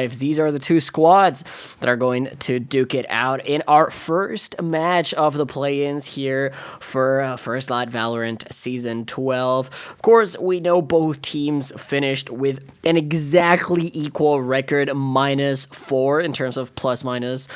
These are the two squads that are going to duke it out in our first match of the play-ins here for First Light Valorant Season 12. Of course, we know both teams finished with an exactly equal record, -4 in terms of plus-minus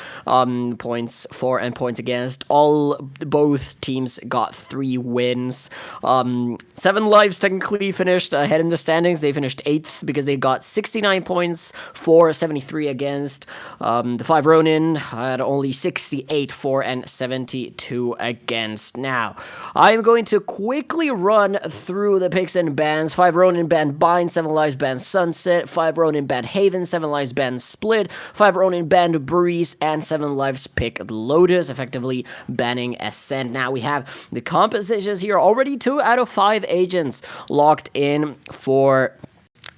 points for and points against. Both teams got 3 wins. 7Lives technically finished ahead in the standings. They finished 8th because they got 69 points for 73 against. The 5 Ronin had only 68 for and 72 against. Now, I'm going to quickly run through the picks and bans. 5 Ronin banned Bind, 7Lives banned Sunset, 5 Ronin banned Haven, 7Lives banned Split, 5 Ronin banned Breeze, and 7Lives picked Lotus, effectively banning Ascent. Now we have the compositions here. Already 2 out of 5 agents locked in for,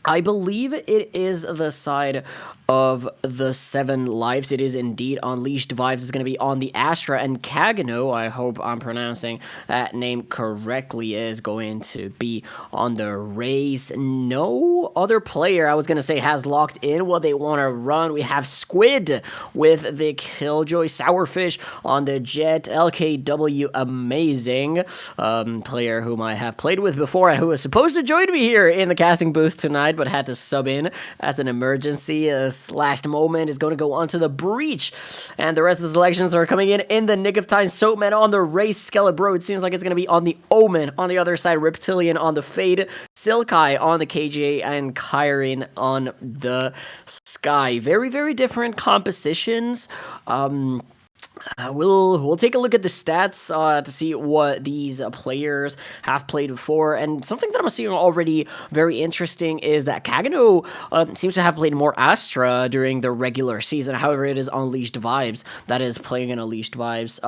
I believe it is the side of the 7Lives. It is indeed Unleashed Vibes is going to be on the Astra, and Kagano, I hope I'm pronouncing that name correctly, is going to be on the Race. No other player, I was going to say, has locked in what they want to run. We have Squid with the Killjoy, Sourfish on the Jet, LKW, amazing player whom I have played with before and who was supposed to join me here in the casting booth tonight, but had to sub in as an emergency. Last moment is going to go onto the Breach, and the rest of the selections are coming in the nick of time. Soapman on the Race, Skelebro, it seems like it's going to be on the Omen. On the other side, Reptilian on the Fade, Silkai on the KJ, and Kyrin on the Sky. Very, very different compositions. We'll take a look at the stats to see what these players have played before, and something that I'm seeing already very interesting is that Kagano seems to have played more Astra during the regular season. However, it is Unleashed Vibes that is playing in Unleashed Vibes,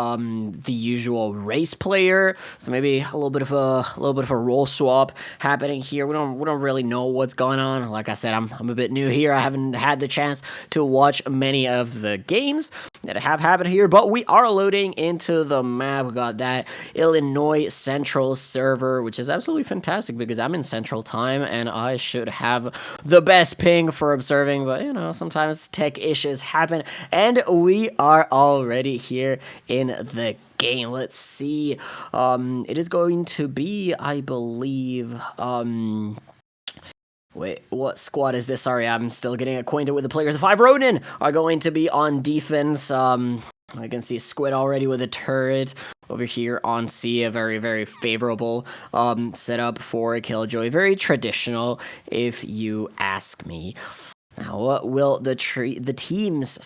the usual Race player. So maybe a little bit of a role swap happening here. We don't really know what's going on. Like I said, I'm a bit new here. I haven't had the chance to watch many of the games that have happened here, but we are loading into the map. We got that Illinois Central server, which is absolutely fantastic because I'm in Central Time and I should have the best ping for observing, but you know, sometimes tech issues happen, and we are already here in the game. Let's see. It is going to be, I believe, wait, what squad is this? Sorry, I'm still getting acquainted with the players. The 5 Ronin are going to be on defense. I can see Squid already with a turret over here on C, a very, very favorable setup for a Killjoy. Very traditional, if you ask me. Now, what will the teams,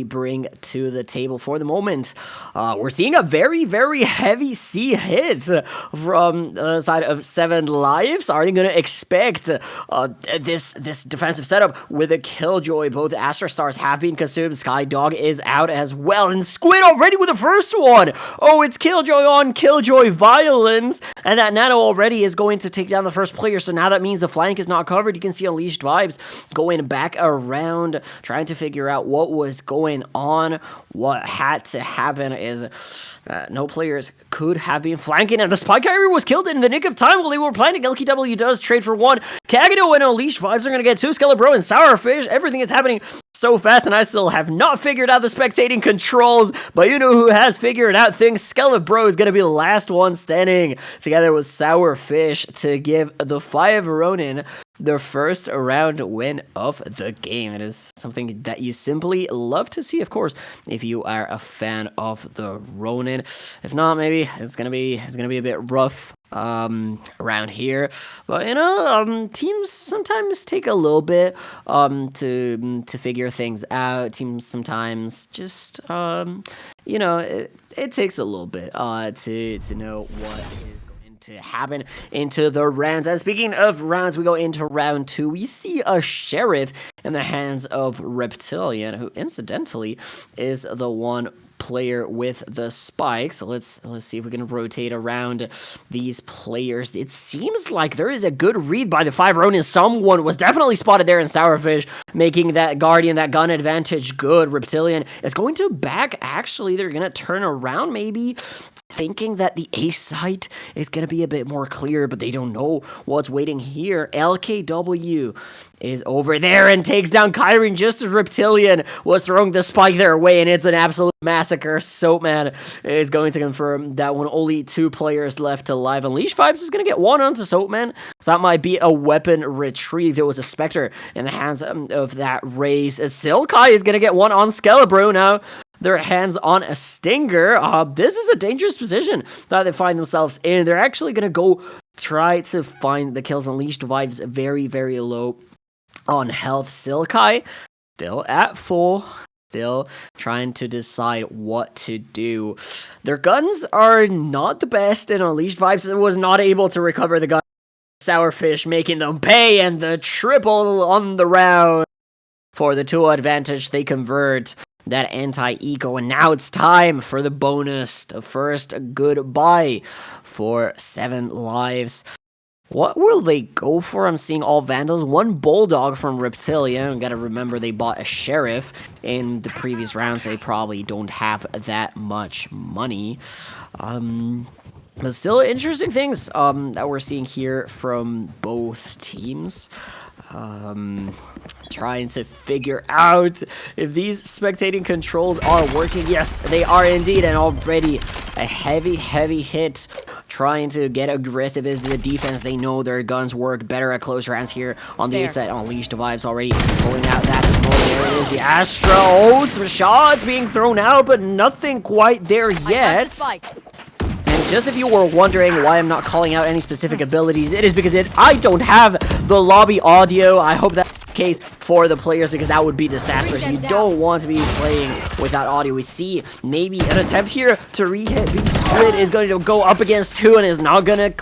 bring to the table for the moment? We're seeing a very, very heavy C hit from the side of 7Lives. Are they going to expect this defensive setup with a Killjoy? Both Astra Stars have been consumed. Skydog is out as well, and Squid already with the first one. Oh, it's Killjoy on Killjoy violence, and that Nano already is going to take down the first player. So now that means the flank is not covered. You can see Unleashed Vibes going back around, trying to figure out what was going on. What had to happen is no players could have been flanking, and the spy carrier was killed in the nick of time while they were planning. LKW does trade for 1. Kagano and Unleashed Vibes are going to get 2. Skelebro and Sourfish. Everything is happening so fast, and I still have not figured out the spectating controls, but you know who has figured out things. Skelebro is going to be the last one standing together with Sourfish to give the 5 Ronin their first round win of the game. It is something that you simply love to see, of course, if you are a fan of the Ronin. If not, maybe it's gonna be a bit rough around here, but you know, teams sometimes take a little bit to figure things out. Teams sometimes just you know, it takes a little bit to know what is to happen into the rounds. And speaking of rounds, we go into round 2. We see a Sheriff in the hands of Reptilian, who incidentally is the one player with the spike. So let's see if we can rotate around these players. It seems like there is a good read by the 5 Ronin. Someone was definitely spotted there in Sourfish, making that Guardian, that gun advantage good. Reptilian is going to back. Actually, they're going to turn around maybe, thinking that the A site is going to be a bit more clear, but they don't know what's waiting here. LKW is over there and takes down catering just as Reptilian was throwing the spike their way, and it's an absolute massacre. Soapman is going to confirm that when only 2 players left to live, Unleash Vibes is going to get one onto Soapman, so that might be a weapon retrieved. It was a Spectre in the hands of that Raze. Silkai is going to get one on Skelebro now. Their hands on a Stinger. This is a dangerous position that they find themselves in. They're actually going to go try to find the kills. Unleashed Vibes very, very low on health. Silkai still at full. Still trying to decide what to do. Their guns are not the best, and Unleashed Vibes was not able to recover the gun. Sourfish making them pay, and the triple on the round. For the 2 advantage, they convert that anti-eco, and now it's time for the bonus. The first goodbye for 7Lives. What will they go for? I'm seeing all Vandals. 1 Bulldog from Reptilian. Gotta remember they bought a Sheriff in the previous rounds. So they probably don't have that much money. But still interesting things that we're seeing here from both teams. Trying to figure out if these spectating controls are working. Yes, they are indeed, and already a heavy hit. Trying to get aggressive is the defense. They know their guns work better at close rounds here on the side. Unleashed Vibes already pulling out that smoke. There it is, the Astra. Oh, some shots being thrown out, but nothing quite there yet. And just if you were wondering why I'm not calling out any specific abilities, it is because I don't have the lobby audio. I hope that's the case for the players, because that would be disastrous. You don't want to be playing without audio. We see maybe an attempt here to re-hit. The Squid is going to go up against 2 and is not gonna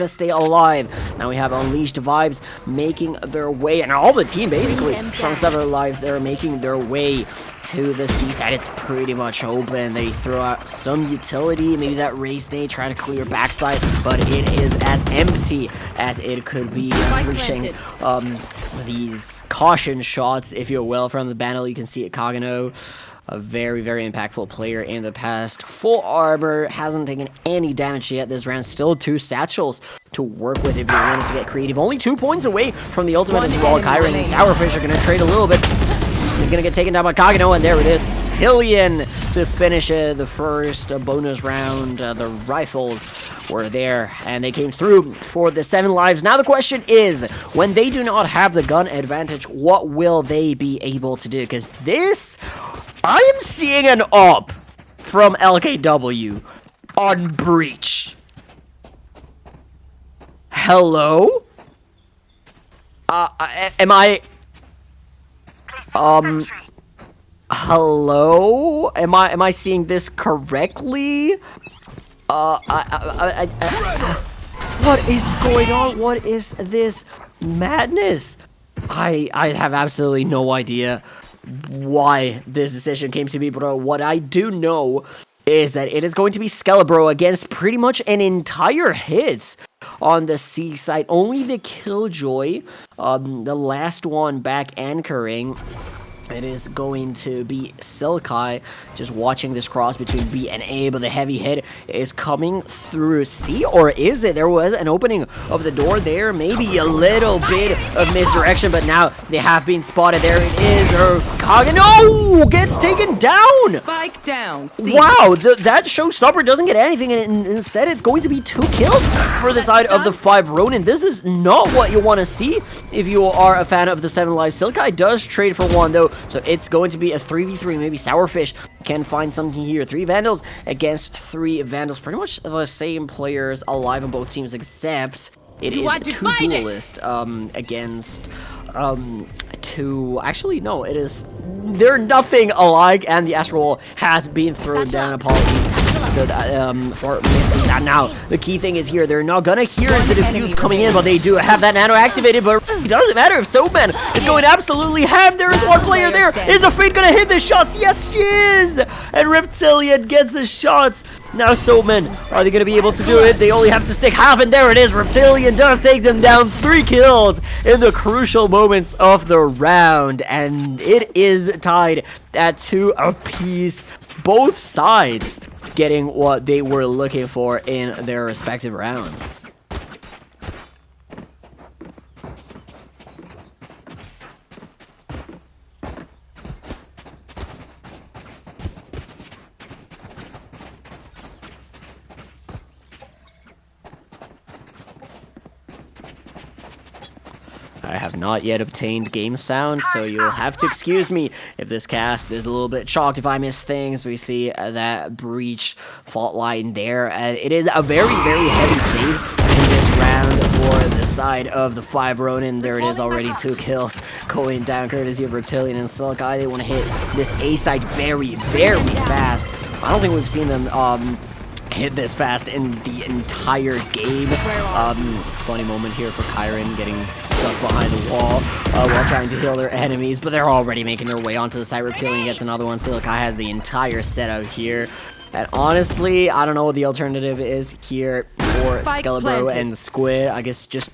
stay alive. Now we have Unleashed Vibes making their way, and all the team basically from 7Lives, they're making their way to the seaside. It's pretty much open. They throw out some utility, maybe that race day, try to clear backside, but it is as empty as it could be. Unleashing some of these caution shots, if you will, from the battle. You can see it, Kagano, a very impactful player in the past. Full armor, hasn't taken any damage yet this round. Still 2 satchels to work with if you wanted to get creative. Only 2 points away from the ultimate as well. Kyron and Sourfish are going to trade a little bit. He's going to get taken down by Kagano, and there it is. Tillian to finish the first bonus round. The rifles were there, and they came through for the 7Lives. Now the question is, when they do not have the gun advantage, what will they be able to do? Because this, I am seeing an up from LKW on Breach. Hello? Am I... hello? Am I seeing this correctly? What is going on? What is this madness? I have absolutely no idea why this decision came to be, but what I do know is that it is going to be Skelebro against pretty much an entire hit on the C side. Only the Killjoy, the last one back anchoring. It is going to be Silkai just watching this cross between B and A, but the heavy hit is coming through C, or is it? There was an opening of the door there, maybe a little bit of misdirection, but now they have been spotted. There it is. Kagano gets taken down. Spike down. C. Wow, that showstopper doesn't get anything, and instead it's going to be 2 kills for the side of the 5 Ronin. This is not what you want to see if you are a fan of the 7Lives. Silkai does trade for 1 though, so it's going to be a 3v3. Maybe Sourfish can find something here. 3 Vandals against 3 Vandals. Pretty much the same players alive on both teams, except it is 2 duelists against 2. Actually, no, it is. They're nothing alike, and the Astral has been thrown down. Apologies. So that for missing that. Now the key thing is here, they're not gonna hear the defuse coming in, but they do have that nano activated. But it doesn't matter if Soapman is going absolutely ham. There is 1 player there. Is Afraid gonna hit the shots? Yes, she is. And Reptilian gets the shots. Now Soapman, are they gonna be able to do it? They only have to stick half, and there it is. Reptilian does take them down. 3 kills in the crucial moments of the round, and it is tied at 2 apiece. Both sides getting what they were looking for in their respective rounds. I have not yet obtained game sound, so you'll have to excuse me if this cast is a little bit chalked if I miss things. We see that breach fault line there, and it is a very, very heavy save in this round for the side of the 5 Ronin. There it is, already 2 kills going down courtesy of Reptilian and Silk Eye. They want to hit this A side very, very fast. I don't think we've seen them hit this fast in the entire game. Funny moment here for Kyron getting stuck behind the wall while trying to heal their enemies, but they're already making their way onto the side. Reptilian gets another one. Silk Eye has the entire setup here. And honestly, I don't know what the alternative is here for Skelebro and Squid. I guess just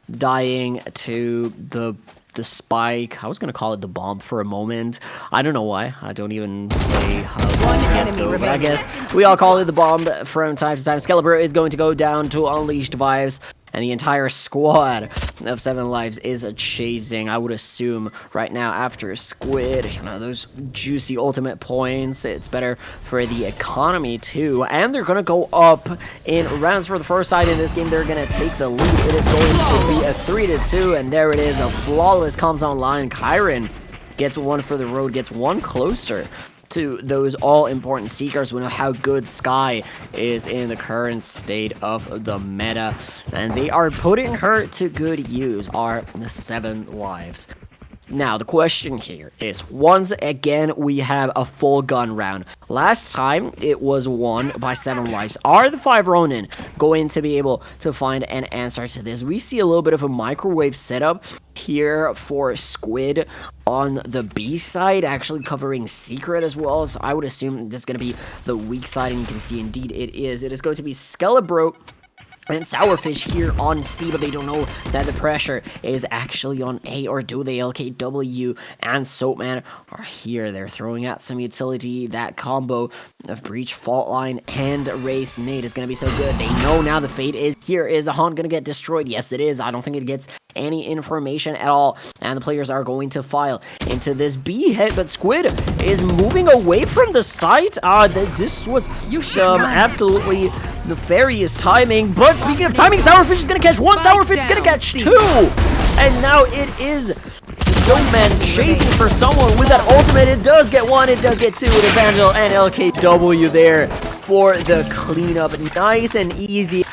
dying to the spike. I was gonna call it the bomb for a moment. I don't know why. I don't even play CSGO, but I guess we all call it the bomb from time to time. Skelebro is going to go down to Unleashed Vibes, and the entire squad of 7Lives is chasing. I would assume right now after Squid, you know, those juicy ultimate points, it's better for the economy too. And they're gonna go up in rounds for the first time in this game. They're gonna take the lead. It is going to be a 3-2, and there it is. A flawless comes online. Kyron gets one for the road, gets one closer to those all-important Seekers. We know how good Sky is in the current state of the meta, and they are putting her to good use, are the 7Lives. Now, the question here is, once again, we have a full gun round. Last time, it was won by 7Lives. Are the 5 Ronin going to be able to find an answer to this? We see a little bit of a microwave setup here for Squid on the B side, actually covering Secret as well. So I would assume this is going to be the weak side, and you can see indeed it is. It is going to be Skelebro and Sourfish here on C, but they don't know that the pressure is actually on A, or do they? LKW and Soapman are here. They're throwing out some utility. That combo of Breach, Fault Line, and Race Nade is going to be so good. They know now the fate is here. Is the Hunt going to get destroyed? Yes, it is. I don't think it gets any information at all, and the players are going to file into this B hit, but Squid is moving away from the site. This was some absolutely nefarious timing, but speaking of timing, Sourfish is going to catch one, Sourfish is going to catch 2, and now it is Soapman chasing for someone with that ultimate. It does get 1, it does get 2 with Evangel and LKW there for the cleanup. Nice and easy.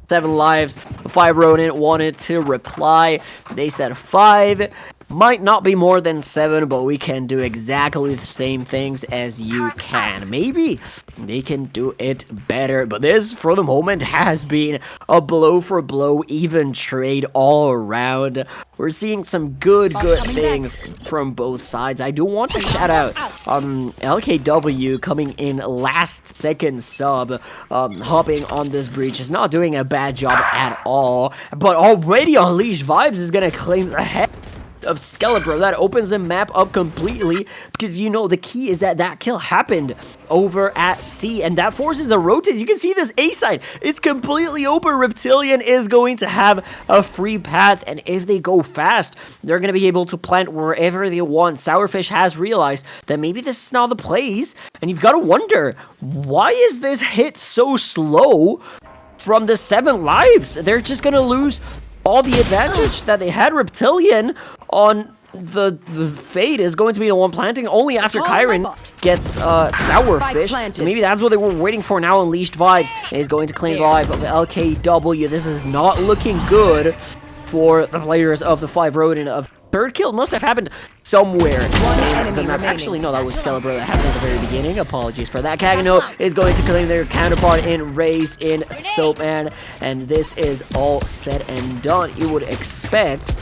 7Lives, 5 Ronin wanted to reply. They said 5 might not be more than 7, but we can do exactly the same things as you can. Maybe they can do it better, but this, for the moment, has been a blow-for-blow, even trade all around. We're seeing some good things from both sides. I do want to shout out LKW coming in last second sub, hopping on this breach. Is not doing a bad job at all, but already Unleashed Vibes is going to claim the head of Skelebro. That opens the map up completely, because you know the key is that that kill happened over at C, and that forces the rotates. You can see this A side, it's completely open. Reptilian is going to have a free path, and if they go fast, they're going to be able to plant wherever they want. Sourfish has realized that maybe this is not the place, and you've got to wonder, why is this hit so slow from the 7Lives? They're just going to lose all the advantage that they had. Reptilian on the fate is going to be the one planting only after Kyron gets Sourfish. So maybe that's what they were waiting for. Now Unleashed Vibes is going to claim the life of LKW. This is not looking good for the players of the 5 Ronin. Of third kill must have happened somewhere in the map. Actually, no, that was Skelebro that happened at the very beginning. Apologies for that. Kagano is going to claim their counterpart in Race in Soapman, and this is all said and done. You would expect,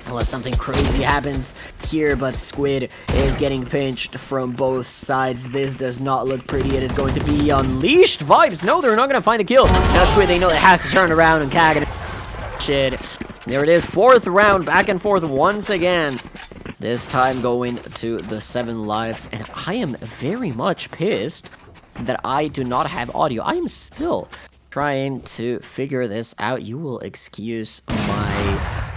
unless something crazy happens here, but Squid is getting pinched from both sides. This does not look pretty. It is going to be Unleashed Vibes. No, they're not going to find the kill. Now Squid, they know they have to turn around, and Kagano shit. There it is, 4th round, back and forth once again. This time going to the 7Lives, and I am very much pissed that I do not have audio. I am still trying to figure this out. You will excuse my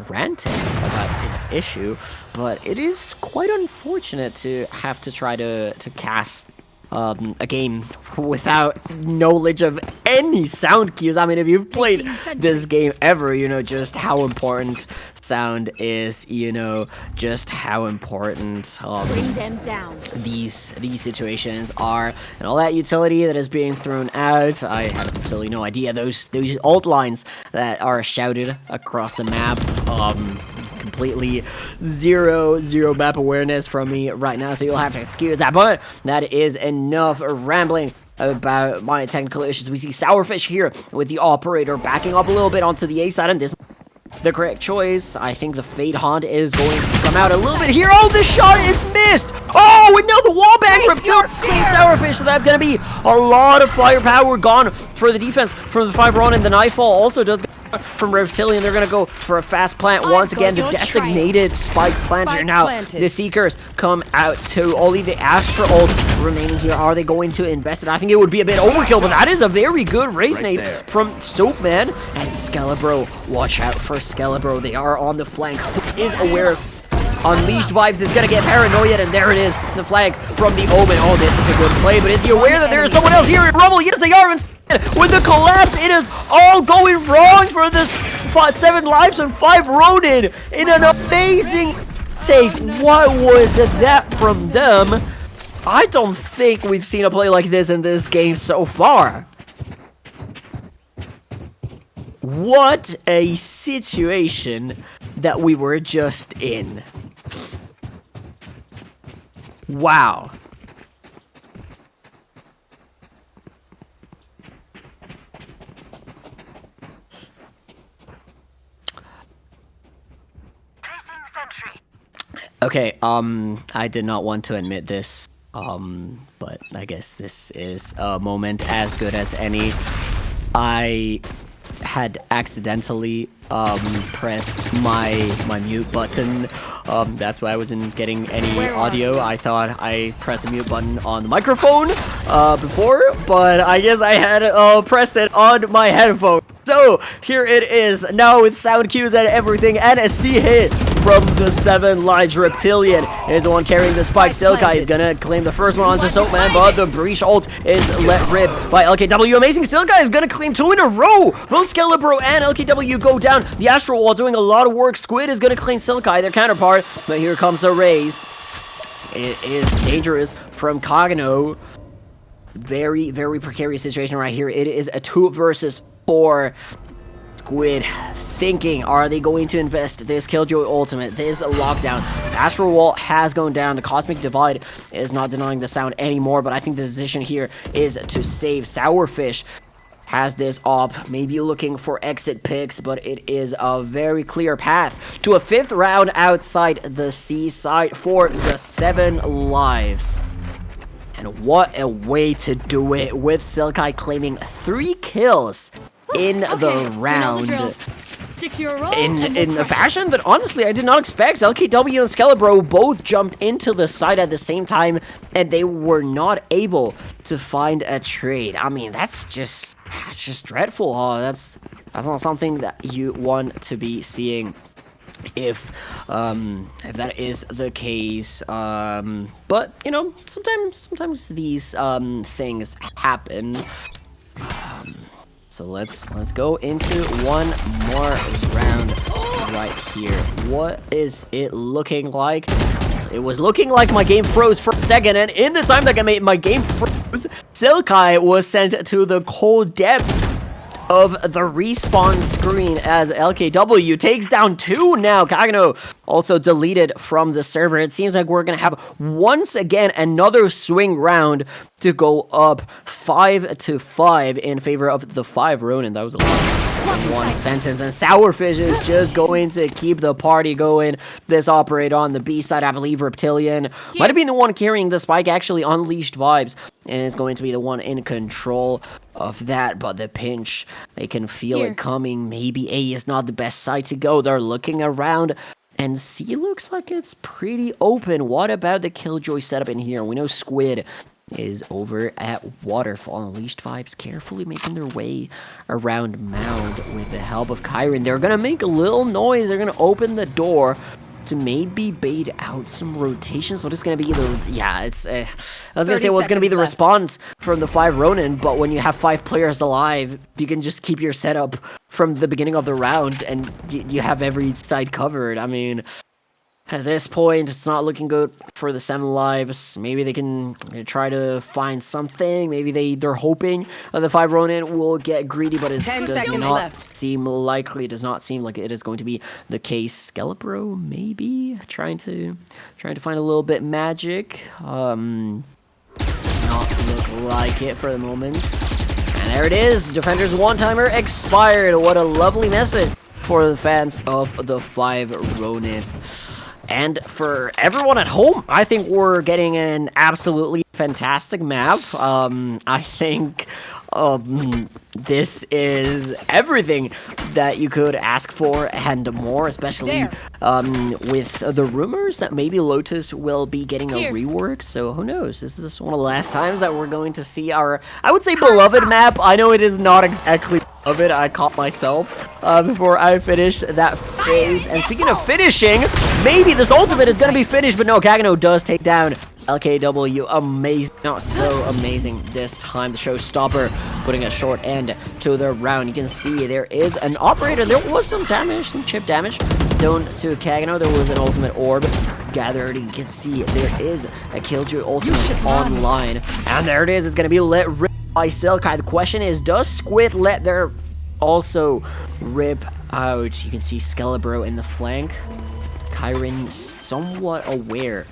ranting about this issue, but it is quite unfortunate to have to try to cast a game without knowledge of any sound cues. I mean, if you've played this game ever, you know just how important sound is, you know just how important Bring them down. these situations are, and all that utility that is being thrown out. I have absolutely no idea. Those alt lines that are shouted across the map, completely zero map awareness from me right now, so you'll have to excuse that. But that is enough rambling about my technical issues. We see Sourfish here with the operator backing up a little bit onto the A side, and this the correct choice. I think the Fade Hunt is going to come out a little bit here. Oh, the shot is missed. Oh, and now the wall bang ripped Sourfish. So that's going to be a lot of firepower gone for the defense from the 5 Ronin. The Nightfall also does from Reptilian. They're gonna go for a fast plant once again. The designated spike planter. Now the Seekers come out to only the Astra ult remaining here. Are they going to invest it? I think it would be a bit overkill, but that is a very good race nade from Soapman. And Skelebro, watch out for Skelebro. They are on the flank. Who is aware of Unleashed Vibes is gonna get paranoid, and there it is, the flag from the Omen. Oh, this is a good play, but is he aware that there is someone else here in Rumble? Yes, they are. With the collapse, it is all going wrong for this 7Lives and 5 Ronin in an amazing take. What was that from them? I don't think we've seen a play like this in this game so far. What a situation that we were just in. Wow. Okay, I did not want to admit this, but I guess this is a moment as good as any. I had accidentally pressed my mute button. That's why I wasn't getting any audio. I thought I pressed the mute button on the microphone before, but I guess I had pressed it on my headphone. So here it is now with sound cues and everything, and a C hit from the 7Lives. Reptilian is the one carrying the spike. Silkai is gonna claim the first one onto Soapman, but the breach ult is let rip by LKW. Amazing. Silkai is gonna claim 2 in a row. Both Skelebro and LKW go down. The Astral Wall doing a lot of work. Squid is gonna claim Silkai, their counterpart, but here comes the raise. It is dangerous from Kagano. Very precarious situation right here. It is a 2 versus 4. Squid thinking, are they going to invest this Killjoy ultimate, this lockdown? The Astral Wall has gone down. The Cosmic Divide is not denying the sound anymore, but I think the decision here is to save. Sourfish has this op, maybe looking for exit picks, but it is a very clear path to a 5th round outside the seaside for the 7Lives. And what a way to do it, with Silkai claiming 3 kills in the round. Stick to your roles in a fashion that honestly I did not expect. LKW and Skelebro both jumped into the site at the same time, and they were not able to find a trade. I mean, that's just dreadful. That's not something that you want to be seeing if that is the case. But you know, sometimes these things happen. So let's go into one more round right here. What is it looking like? It was looking like my game froze for a second, and in the time that my game froze, Silkai was sent to the cold depths of the respawn screen as LKW takes down 2 now. Kagano also deleted from the server. It seems like we're gonna have once again another swing round to go up 5-5 in favor of the 5 Ronin. That was a lot. One sentence, and Sourfish is just going to keep the party going. This operator on the B side, I believe Reptilian might have been the one carrying the spike. Actually, Unleashed Vibes is going to be the one in control of that, but the pinch, they can feel it coming. Maybe A is not the best side to go. They're looking around, and C looks like it's pretty open. What about the Killjoy setup in here? We know Squid is over at Waterfall. Unleashed Vibes carefully making their way around Mound with the help of Kyron. They're gonna make a little noise. They're gonna open the door to maybe bait out some rotations. What is going to be the... Yeah, it's... I was going to say 30 what's going to be the seconds left. response from the 5 Ronin, but when you have 5 players alive, you can just keep your setup from the beginning of the round, and you have every side covered. I mean... At this point, it's not looking good for the 7Lives. Maybe they can try to find something. Maybe they're hoping the 5 Ronin will get greedy, but it 10 does seconds not left. seem likely. It does not seem like it is going to be the case. Skelebro, maybe trying to find a little bit magic. Does not look like it for the moment. And there it is. Defender's one-timer expired. What a lovely message for the fans of the 5 Ronin. And for everyone at home, I think we're getting an absolutely fantastic map. I think this is everything that you could ask for and more, especially with the rumors that maybe Lotus will be getting a rework. So who knows? This is one of the last times that we're going to see our, I would say, beloved map. I know it is not exactly of it. I caught myself before I finished that phase. And speaking of finishing, maybe this ultimate is going to be finished, but no, Kagano does take down LKW. Amazing. Not so amazing this time. The showstopper putting a short end to the round. You can see there is an operator. There was some damage, some chip damage done to Kagano. There was an ultimate orb gathered. You can see there is a Killjoy ultimate online. And there it is. It's going to be let rip by Silkai. The question is, does Squid let their also rip out? You can see Skelebro in the flank. Kyron somewhat aware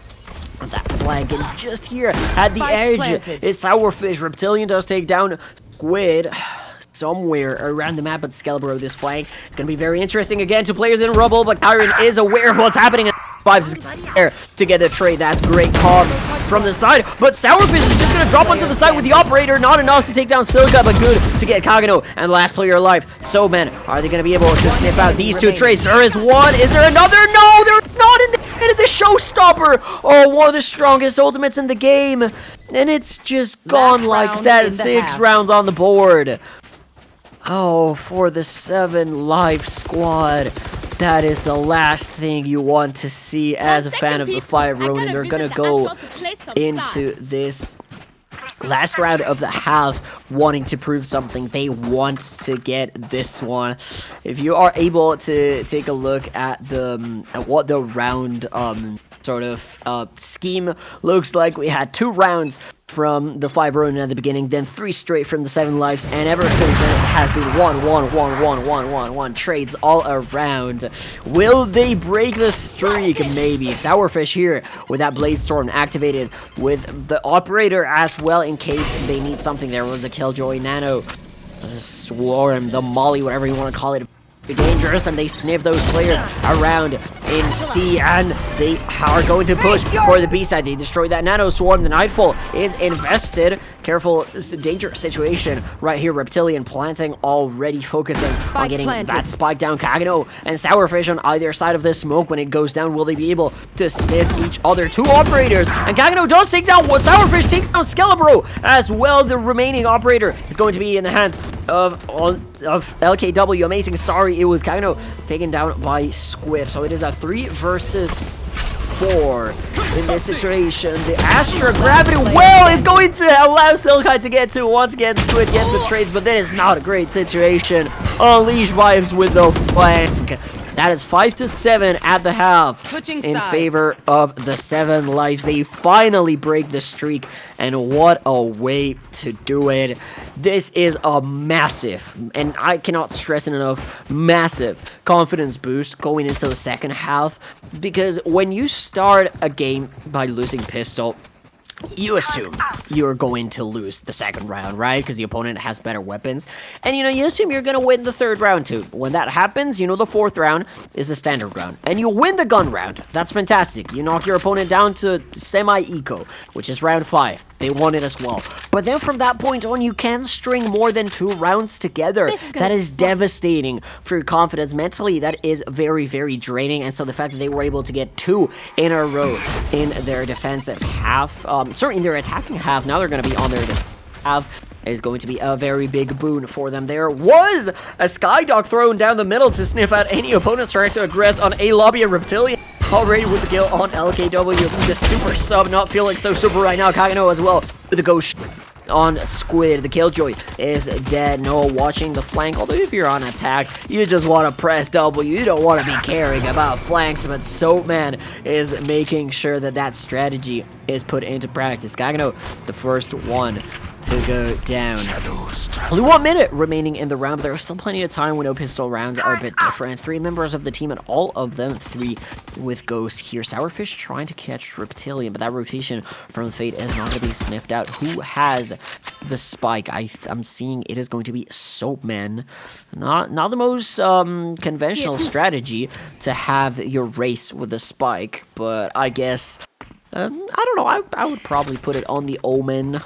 of that flag, and just here at the edge is Sourfish. Reptilian does take down Squid somewhere around the map, but Skelebro this flank. It's going to be very interesting again. 2 players in rubble, but Kyron is aware of what's happening. Vibes is there to get the trade. That's great comms from the side, but Sourfish is just going to drop onto the side with the operator. Not enough to take down Silka, but good to get Kagano and last player alive. So, man, are they going to be able to sniff out these 2 trades? There is one. Is there another? No, they're not in the showstopper. Oh, one of the strongest ultimates in the game, and it's just gone like that. 6 rounds on the board. Oh, for the 7Lives squad. That is the last thing you want to see as a fan of the 5 Ronin. They're gonna go into this last round of the half wanting to prove something. They want to get this one. If you are able to take a look at the what the round sort of scheme looks like, we had 2 rounds from the 5 Ronin at the beginning, then 3 straight from the 7Lives, and ever since then it has been 1 trades all around. Will they break the streak? Maybe. Sourfish here with that Blaze Storm activated with the operator as well in case they need something. There was a Killjoy Nano, the Swarm, the Molly, whatever you want to call it. Dangerous, and they sniff those players around in C, and they are going to push for the B side. They destroy that Nano Swarm. The Nightfall is invested. Careful, it's a dangerous situation right here. Reptilian planting already, focusing on getting that spike down. Kagano and Sourfish on either side of this smoke. When it goes down, will they be able to sniff each other? 2 operators, and Kagano does take down what Sourfish takes down Skelebro as well. The remaining operator is going to be in the hands of LKW. Amazing. Sorry, it was Kagano taken down by Squid. So it is a 3 versus 4 in this situation. The Astra Gravity Well is going to allow Silkai to get to. Once again, Squid gets the trades, but that is not a great situation. Unleash Vibes with the flank. That is 5-7 at the half in favor of the 7Lives. They finally break the streak, and what a way to do it. This is a massive, and I cannot stress it enough, massive confidence boost going into the second half, because when you start a game by losing pistol, you assume you're going to lose the second round, right? Because the opponent has better weapons. And, you assume you're going to win the third round, too. When that happens, the fourth round is the standard round. And you win the gun round. That's fantastic. You knock your opponent down to semi-eco, which is round 5. They won it as well. But then from that point on, you can string more than 2 rounds together. That is devastating for your confidence. Mentally, that is very, very draining. And so the fact that they were able to get 2 in a row in their defensive half, certainly in their attacking half, now they're going to be on their half, is going to be a very big boon for them. There was a Skydog thrown down the middle to sniff out any opponents trying to aggress on A Lobby and Reptilian. already with the kill on LKW. The super sub not feeling so super right now. Kagano as well with the ghost on Squid. The Killjoy is dead. Noah watching the flank. Although if you're on attack, you just want to press W. You don't want to be caring about flanks. But Soapman is making sure that that strategy is put into practice. Kagano, the first one to go down. Only 1 minute remaining in the round, but there's still plenty of time when no pistol rounds are a bit different. 3 members of the team, and all of them 3 with Ghost here. Sourfish trying to catch Reptilian, but that rotation from Fate is not going to be sniffed out. Who has the spike? I'm seeing it is going to be Soapman. Not the most conventional strategy to have your race with the spike, but I guess I don't know. I would probably put it on the Omen.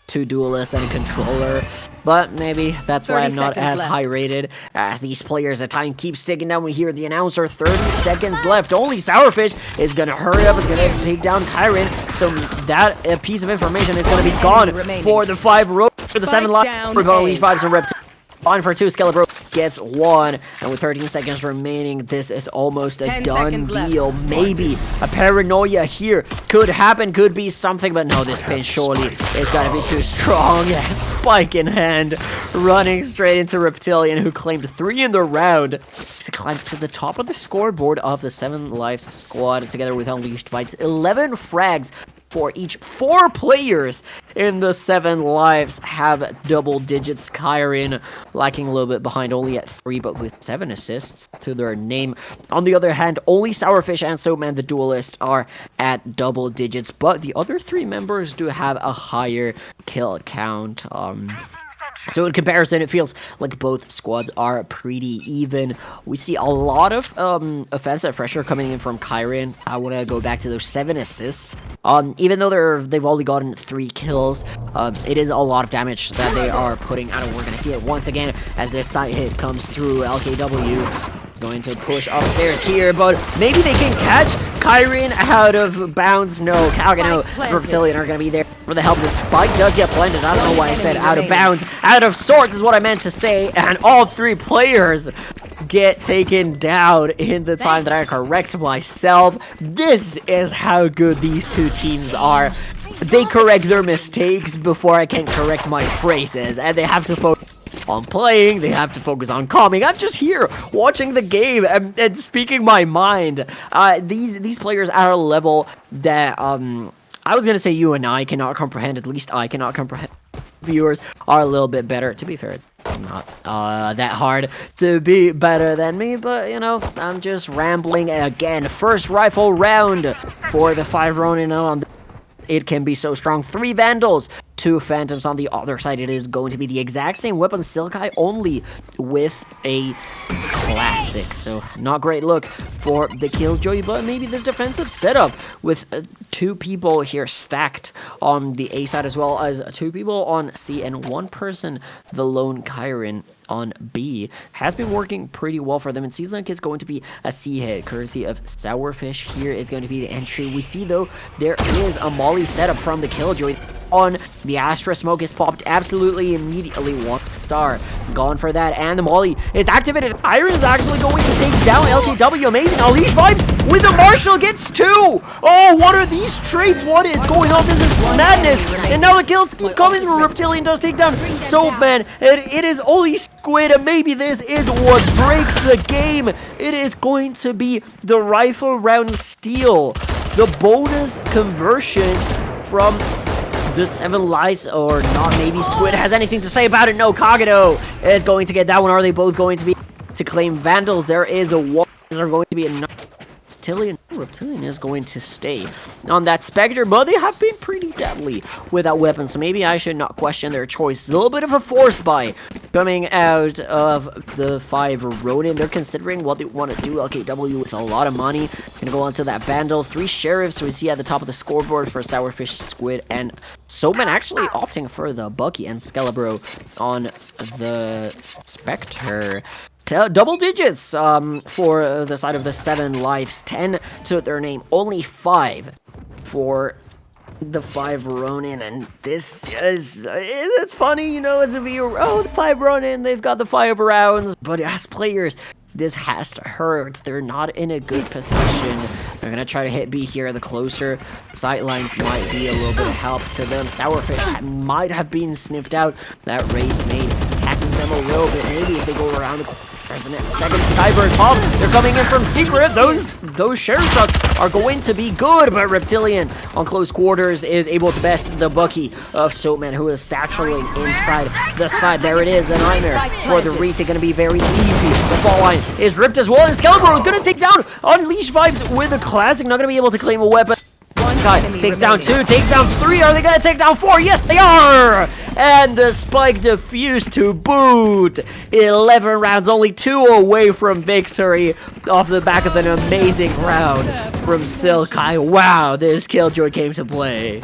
2 duelists and a controller, but maybe that's why I'm not as high rated as these players. The time keeps ticking down. We hear the announcer, 30 seconds left. Only Sourfish is gonna hurry up, is gonna take down Kyren, so that piece of information is gonna be gone for the 5 rows, for the 7Lives, for both these 5s and Reptilian. On for 2, Skelebro gets 1, and with 13 seconds remaining, this is almost a done deal. Maybe a paranoia here could happen, could be something, but no, this pin surely is gonna be too strong. Spike in hand, running straight into Reptilian, who claimed 3 in the round to climb to the top of the scoreboard of the 7Lives squad, together with Unleashed Vibes. 11 frags for each. 4 players in the 7Lives have double digits. Kyren lacking a little bit behind, only at 3, but with 7 assists to their name. On the other hand, only Sourfish and Soapman, the duelist, are at double digits, but the other 3 members do have a higher kill count. So in comparison, it feels like both squads are pretty even. We see a lot of offensive pressure coming in from Kyren. I want to go back to those 7 assists. Even though they've only gotten 3 kills, it is a lot of damage that they are putting out. And we're going to see it once again as this side hit comes through. LKW going to push upstairs here, but maybe they can catch Kyren out of bounds. No, Kagano and Reptilian are going to be there for the help. The spike does get blended. I don't know why I said out of bounds. Out of sorts is what I meant to say, and all 3 players get taken down in the time that I correct myself. This is how good these 2 teams are. They correct their mistakes before I can correct my phrases, and they have to focus on playing, they have to focus on calming. I'm just here watching the game and speaking my mind. These players are at a level that I was gonna say you and I cannot comprehend. At least I cannot comprehend. Viewers are a little bit better. To be fair, it's not that hard to be better than me, but you know, I'm just rambling again. First rifle round for the 5 Ronin on. It can be so strong. 3 Vandals, 2 Phantoms on the other side. It is going to be the exact same weapon, Silkai, only with a classic. So, not great look for the Killjoy, but maybe this defensive setup with 2 people here stacked on the A side, as well as 2 people on C, and 1 person, the lone Kyren, on B, has been working pretty well for them. It seems like it's going to be a C hit, courtesy of Sourfish. Here is going to be the entry. We see, though, there is a Molly setup from the Killjoy. On the Astra, smoke is popped absolutely immediately. 1 star gone for that, and the Molly is activated. Iron is actually going to take down LKW. Amazing. Unleashed Vibes with the Marshall gets 2. Oh, what are these trades? What is going on? This is madness. And now the kills coming through. Reptilian does take down Soapman. It is only Squid, and maybe this is what breaks the game. It is going to be the rifle round steal, the bonus conversion from the 7Lives, or not. Maybe Squid has anything to say about it. No, Kagano is going to get that one. Are they both going to be to claim Vandals? There is a one. There are going to be another. Reptilian is going to stay on that Spectre, but they have been pretty deadly with that weapon, so maybe I should not question their choice. A little bit of a force buy coming out of the 5 Ronin. They're considering what they want to do. LKW with a lot of money. Gonna go on to that Vandal. 3 Sheriffs we see at the top of the scoreboard for Sourfish, Squid, and Soapman actually opting for the Bucky and Skelebro on the Spectre. Double digits for the side of the 7Lives. 10 to their name, only 5 for the 5 Ronin, and this is, it's funny, you know, as a viewer, oh, the 5 Ronin, they've got the 5 rounds, but as players, This has to hurt. They're not in a good position. They're gonna try to hit B here. The closer sightlines might be a little bit of help to them. Sourfish might have been sniffed out. That race nade attacking them a little bit. Maybe if they go around the corner. There's a second Skybird pop. They're coming in from secret. Those share shots are going to be good, but Reptilian on close quarters is able to best the Bucky of Soapman, who is satchelating inside the side. There it is. The nightmare for the retake going to be very easy. The fall line is ripped as well, and Skeletor is going to take down Unleash Vibes with a classic. Not going to be able to claim a weapon. Guy takes down 2, takes down 3. Are they gonna take down 4? Yes, they are! And the spike defused to boot. 11 rounds, only 2 away from victory off the back of an amazing round from Silkai. Wow, this Killjoy came to play.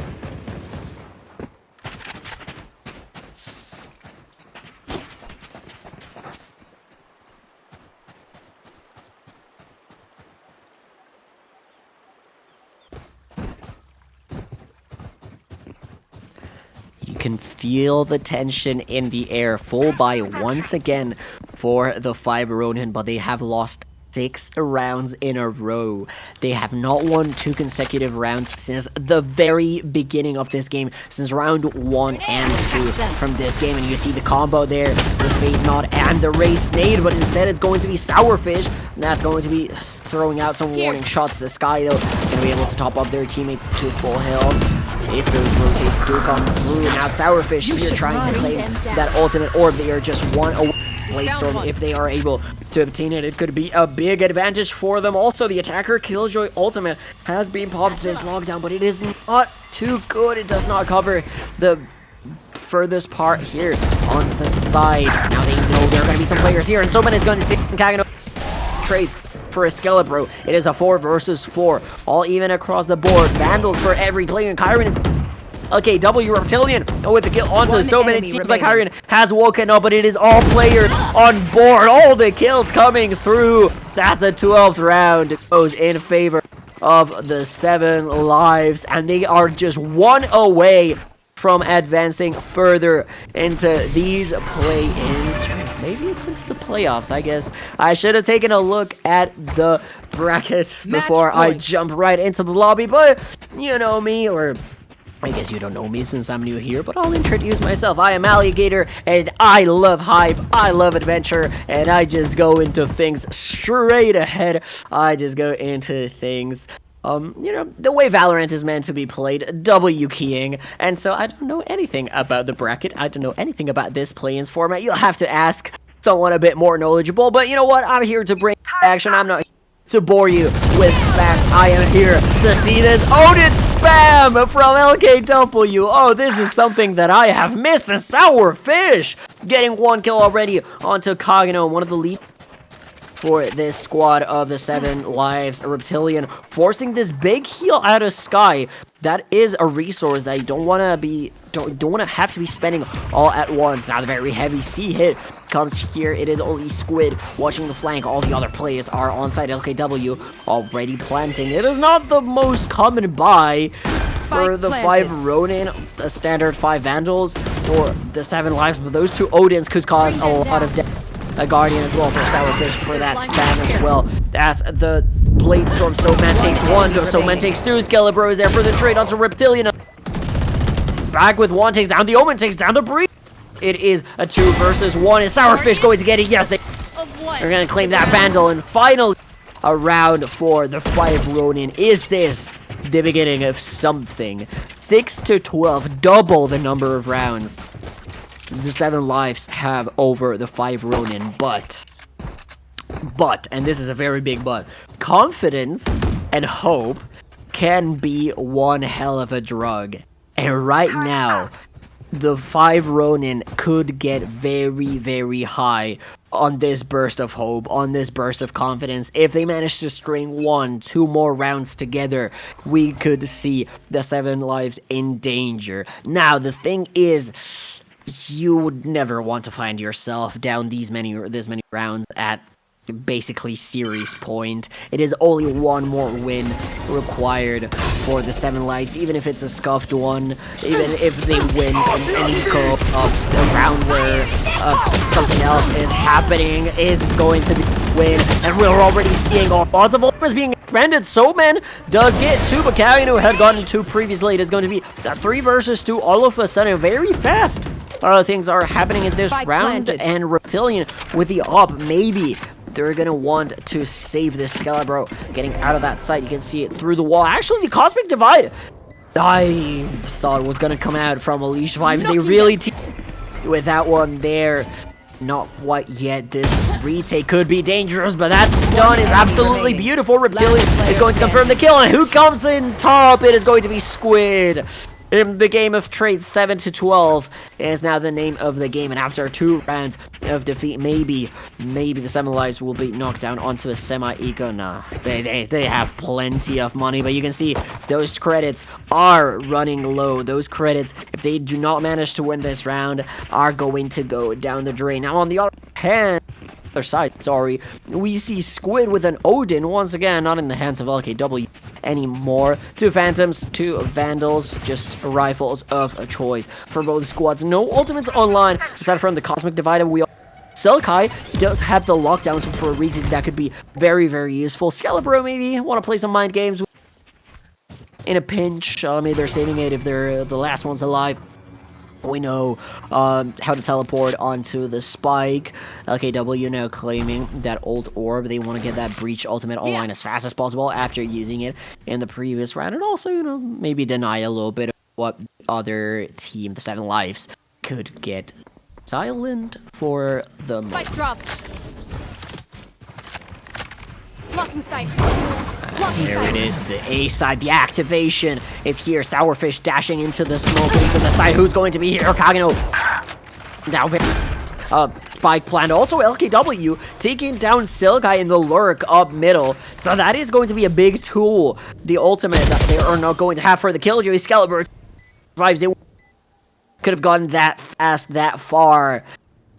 Can feel the tension in the air. Full buy once again for the 5 Ronin, but they have lost 6 rounds in a row. They have not won 2 consecutive rounds since the very beginning of this game, since round 1 and 2 from this game. And you see the combo there, the Fate Knot and the Race Nade, but instead it's going to be Sourfish. And that's going to be throwing out some warning shots. The Sky, though, is going to be able to top up their teammates to full health if those rotates do come through. Now Sourfish here trying to claim that ultimate orb. They are just one away. Bladestorm, if they are able to obtain it, it could be a big advantage for them. Also, the attacker Killjoy ultimate has been popped this lockdown, but it is not too good. It does not cover the furthest part here on the sides. Now they know there are going to be some players here, and Soman is going to take Kagano trades for a Skelebro. It is a 4 versus 4, all even across the board. Vandals for every player, and Kyron is okay, W Reptilian with the kill onto Soman. It seems like Kyrian has woken up, but it is all players on board. All the kills coming through. That's a 12th round. It goes in favor of the 7Lives, and they are just 1 away from advancing further into these play-ins. Maybe it's into the playoffs, I guess. I should have taken a look at the bracket before I jump right into the lobby, but you know me, or I guess you don't know me since I'm new here, but I'll introduce myself. I am Alligator, and I love hype, I love adventure, and I just go into things straight ahead. I just go into things, you know, the way Valorant is meant to be played, W keying, and so I don't know anything about the bracket. I don't know anything about this play-ins format. You'll have to ask someone a bit more knowledgeable, but you know what? I'm here to bring action. I'm not to bore you with facts. I am here to see this Odin spam from LKW. Oh, this is something that I have missed. A Sourfish getting 1 kill already onto Kagano, one of the lead for this squad of the 7Lives. Reptilian forcing this big heal out of Sky. That is a resource that you don't want to have to be spending all at once. Now the very heavy C hit comes here. It is only Squid watching the flank. All the other players are onside. LKW already planting. It is not the most common buy for the 5 Ronin, a standard 5 Vandals for the 7Lives, but those 2 Odins could cause a lot of damage. A Guardian as well for Sourfish for that spam as well. As the Bladestorm, Soapman takes 1, Soapman takes 2, Skelebro is there for the trade onto Reptilian. Back with 1, takes down the Omen, takes down the Breeze. It is a 2 versus 1. Is Sourfish going to get it? Yes, they're going to claim that Vandal. And finally, a round for the 5 Ronin. Is this the beginning of something? 6 to 12, double the number of rounds the 7Lives have over the 5 Ronin, but, and this is a very big but, confidence and hope can be one hell of a drug. And right now, the 5 Ronin could get very, very high on this burst of hope, on this burst of confidence. If they manage to string 1, 2 more rounds together, we could see the 7Lives in danger. Now, the thing is, you would never want to find yourself down this many rounds at basically series point. It is only 1 more win required for the 7Lives, even if it's a scuffed one, even if they win an eco a round where something else is happening. It's going to be win, and we're already seeing lots of ultimates being expended. Soapman does get 2, but Callie, who had gotten 2 previously, it is going to be a 3 versus 2 all of a sudden. Very fast things are happening in this round, and Reptilian with the up, maybe they're gonna want to save this Skelebro getting out of that site. You can see it through the wall. Actually, the Cosmic Divide, I thought was gonna come out from Unleash Vibes. They really with that one there. Not quite yet. This retake could be dangerous, but that stun is absolutely beautiful. Reptilian is going to confirm the kill, and who comes in top? It is going to be Squid. In the game of trade, 7-12 is now the name of the game, and after 2 rounds of defeat, maybe the 7Lives will be knocked down onto a semi-eco. Nah, they have plenty of money, but you can see those credits are running low. Those credits, if they do not manage to win this round, are going to go down the drain. Now, on the other hand, side, sorry, we see Squid with an Odin once again, not in the hands of LKW anymore. 2 Phantoms, 2 Vandals, just rifles of a choice for both squads. No ultimates online aside from the Cosmic Divider. Selkai does have the lockdown, so for a reason that could be very, very useful. Skelebro maybe want to play some mind games in a pinch. Maybe they're saving it if they're the last ones alive. We know how to teleport onto the spike. LKW now claiming that ult orb. They want to get that breach ultimate online as fast as possible after using it in the previous round. And also, you know, maybe deny a little bit of what other team, the 7Lives, could get silent for the moment. Spike dropped. Blocking sight. There it is, the A side, the activation is here. Sourfish dashing into the smoke, into the side. Who's going to be here? Kagano. Now, spike plant. Also, LKW taking down Silkai in the lurk up middle. So that is going to be a big tool. The ultimate that they are not going to have for the Killjoy. Excalibur survives. They could have gotten that fast, that far.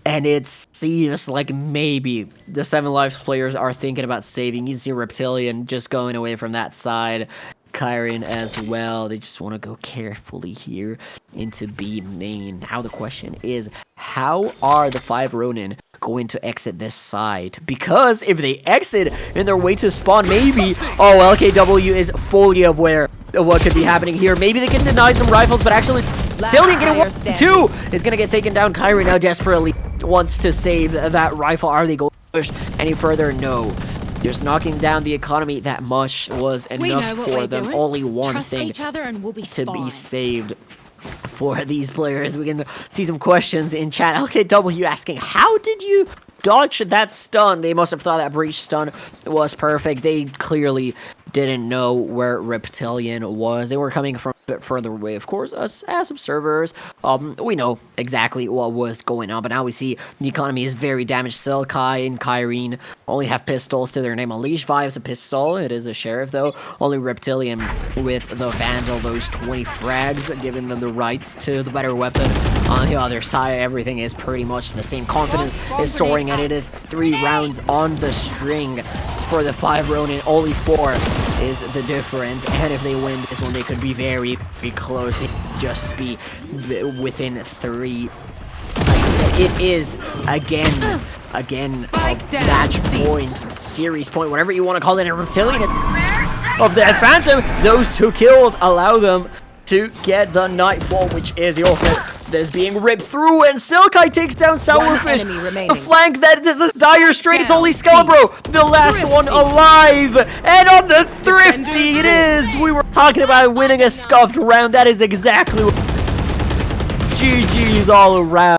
And it seems like maybe the 7Lives players are thinking about saving. You can see Reptilian just going away from that side. Kyron as well. They just want to go carefully here into B main. Now the question is, how are the 5 Ronin going to exit this side? Because if they exit in their way to spawn, maybe... Oh, LKW is fully aware of what could be happening here. Maybe they can deny some rifles, but actually... Tillian getting 1-2 is going to get taken down. Kyrie now desperately wants to save that rifle. Are they going to push any further? No. Just knocking down the economy that much was enough for them. Only one thing to be saved for these players. We can see some questions in chat. LKW asking, how did you dodge that stun? They must have thought that breach stun was perfect. They clearly didn't know where Reptilian was. They were coming from a bit further away. Of course, us as observers, we know exactly what was going on, but now we see the economy is very damaged. Selkai and Kyrene only have pistols to their name. Unleash Vibes a pistol. It is a sheriff, though. Only Reptilian with the Vandal, those 20 frags, giving them the rights to the better weapon. On the other side, everything is pretty much the same. Confidence is soaring, and it is 3 rounds on the string for the 5 Ronin. Only 4 is the difference, and if they win this one, they could be very, very close. They could just be within 3. Like I said, it is again match point, series point, whatever you want to call it. A Reptilian of that Phantom. Those 2 kills allow them to get the Nightfall, which is the ultimate that is being ripped through, and Silkai takes down Sourfish. A flank that is a dire straight. It's only Skelebro, the last one alive, and on the Thrifty it is. We were talking about winning a scuffed round. That is exactly what GG's all around.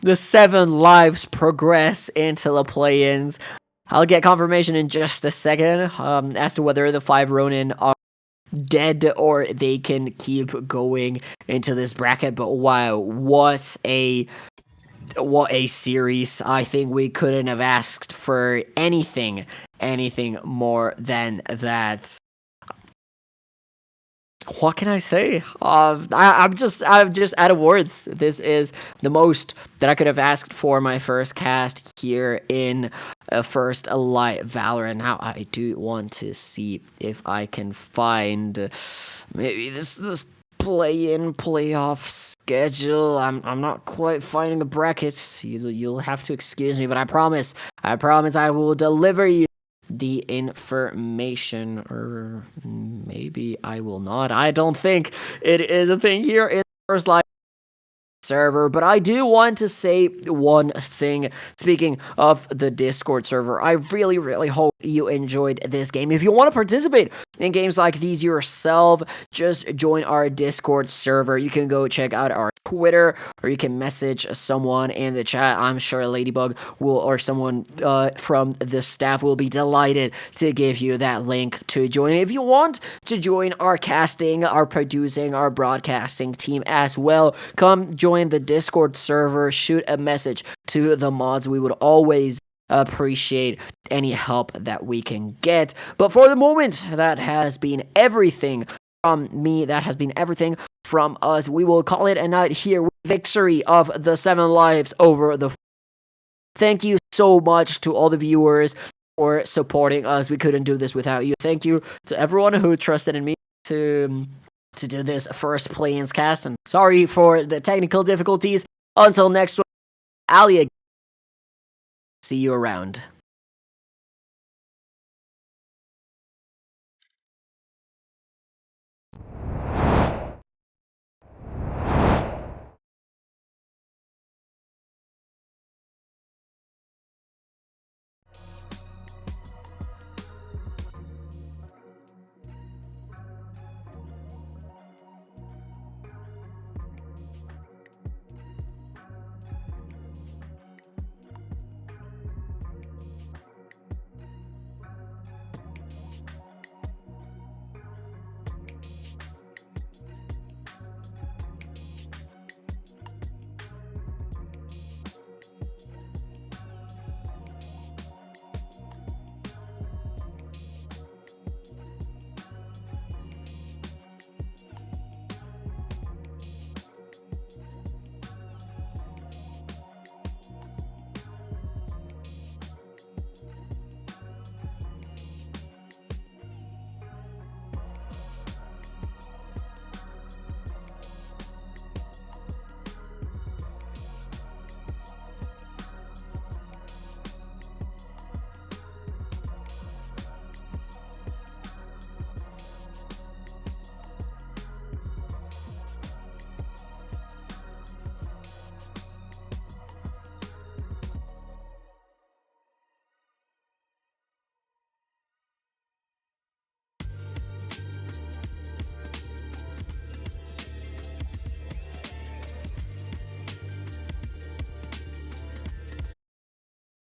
The 7Lives progress into the play-ins. I'll get confirmation in just a second as to whether the 5 Ronin are dead or they can keep going into this bracket. But wow, what a series. I think we couldn't have asked for anything more than that. What can I say? I'm just out of words. This is the most that I could have asked for my first cast here in first light Valorant. Now I do want to see if I can find maybe this play-in playoff schedule. I'm not quite finding a bracket. You'll have to excuse me, but I promise I will deliver you the information, or maybe I will not. I don't think it is a thing here in the First Live server, but I do want to say one thing. Speaking of the Discord server, I really hope you enjoyed this game. If you want to participate in games like these yourself, just join our Discord server. You can go check out our Twitter, or you can message someone in the chat. I'm sure Ladybug will, or someone from the staff will be delighted to give you that link to join. If you want to join our casting, our producing, our broadcasting team as well, come join the Discord server, shoot a message to the mods. We would always appreciate any help that we can get. But for the moment, that has been everything from me. That has been everything from us. We will call it a night here with victory of the 7Lives over the. Thank you so much to all the viewers for supporting us. We couldn't do this without you. Thank you to everyone who trusted in me to do this first play-ins cast, and sorry for the technical difficulties. Until next one, Alliagator. See you around.